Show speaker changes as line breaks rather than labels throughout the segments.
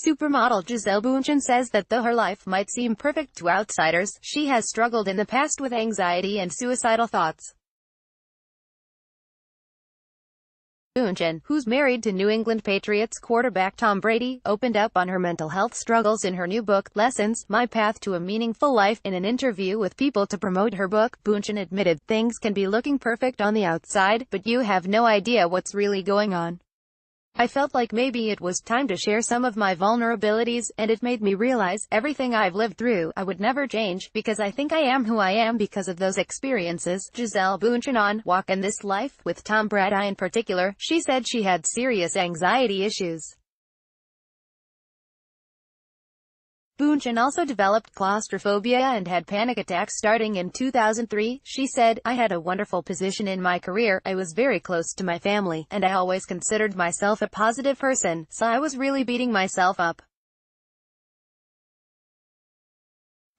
Supermodel Gisele Bundchen says that though her life might seem perfect to outsiders, she has struggled in the past with anxiety and suicidal thoughts. Bundchen, who's married to New England Patriots quarterback Tom Brady, opened up on her mental health struggles in her new book, Lessons, My Path to a Meaningful Life. In an interview with People to promote her book, Bundchen admitted, "Things can be looking perfect on the outside, but you have no idea what's really going on. I felt like maybe it was time to share some of my vulnerabilities, and it made me realize, everything I've lived through, I would never change, because I think I am who I am because of those experiences." Gisele Bundchen on Walk in This Life with Tom Brady in particular, she said she had serious anxiety issues. Bundchen also developed claustrophobia and had panic attacks starting in 2003. She said, "I had a wonderful position in my career, I was very close to my family, and I always considered myself a positive person, so I was really beating myself up.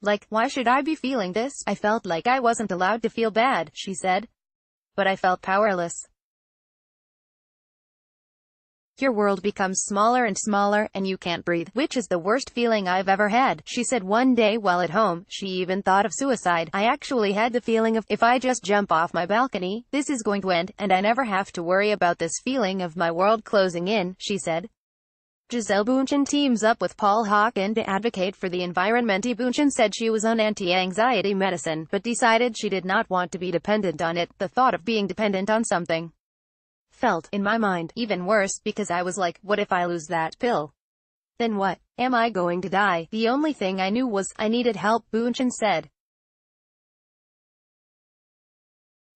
Like, why should I be feeling this? I felt like I wasn't allowed to feel bad," she said. "But I felt powerless. Your world becomes smaller and smaller, and you can't breathe, which is the worst feeling I've ever had," she said one day while at home. She even thought of suicide. "I actually had the feeling of, if I just jump off my balcony, this is going to end, and I never have to worry about this feeling of my world closing in," she said. Gisele Bundchen teams up with Paul Hawken to advocate for the environment. Bundchen said she was on anti-anxiety medicine, but decided she did not want to be dependent on it. "The thought of being dependent on something felt, in my mind, even worse, because I was like, what if I lose that pill? Then what? Am I going to die? The only thing I knew was, I needed help," Bundchen said.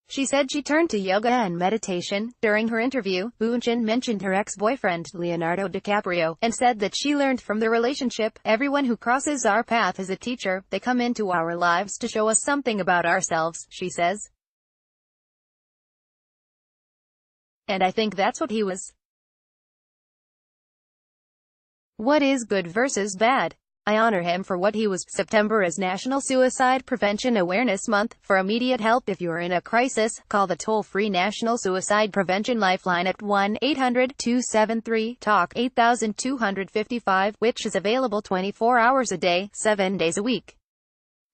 She said she turned to yoga and meditation. During her interview, Bundchen mentioned her ex-boyfriend, Leonardo DiCaprio, and said that she learned from the relationship, "Everyone who crosses our path is a teacher. They come into our lives to show us something about ourselves," she says. "And I think that's what he was. What is good versus bad? I honor him for what he was." September is National Suicide Prevention Awareness Month. For immediate help if you are in a crisis, call the toll-free National Suicide Prevention Lifeline at 1-800-273-TALK 8255, which is available 24 hours a day, 7 days a week.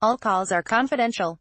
All calls are confidential.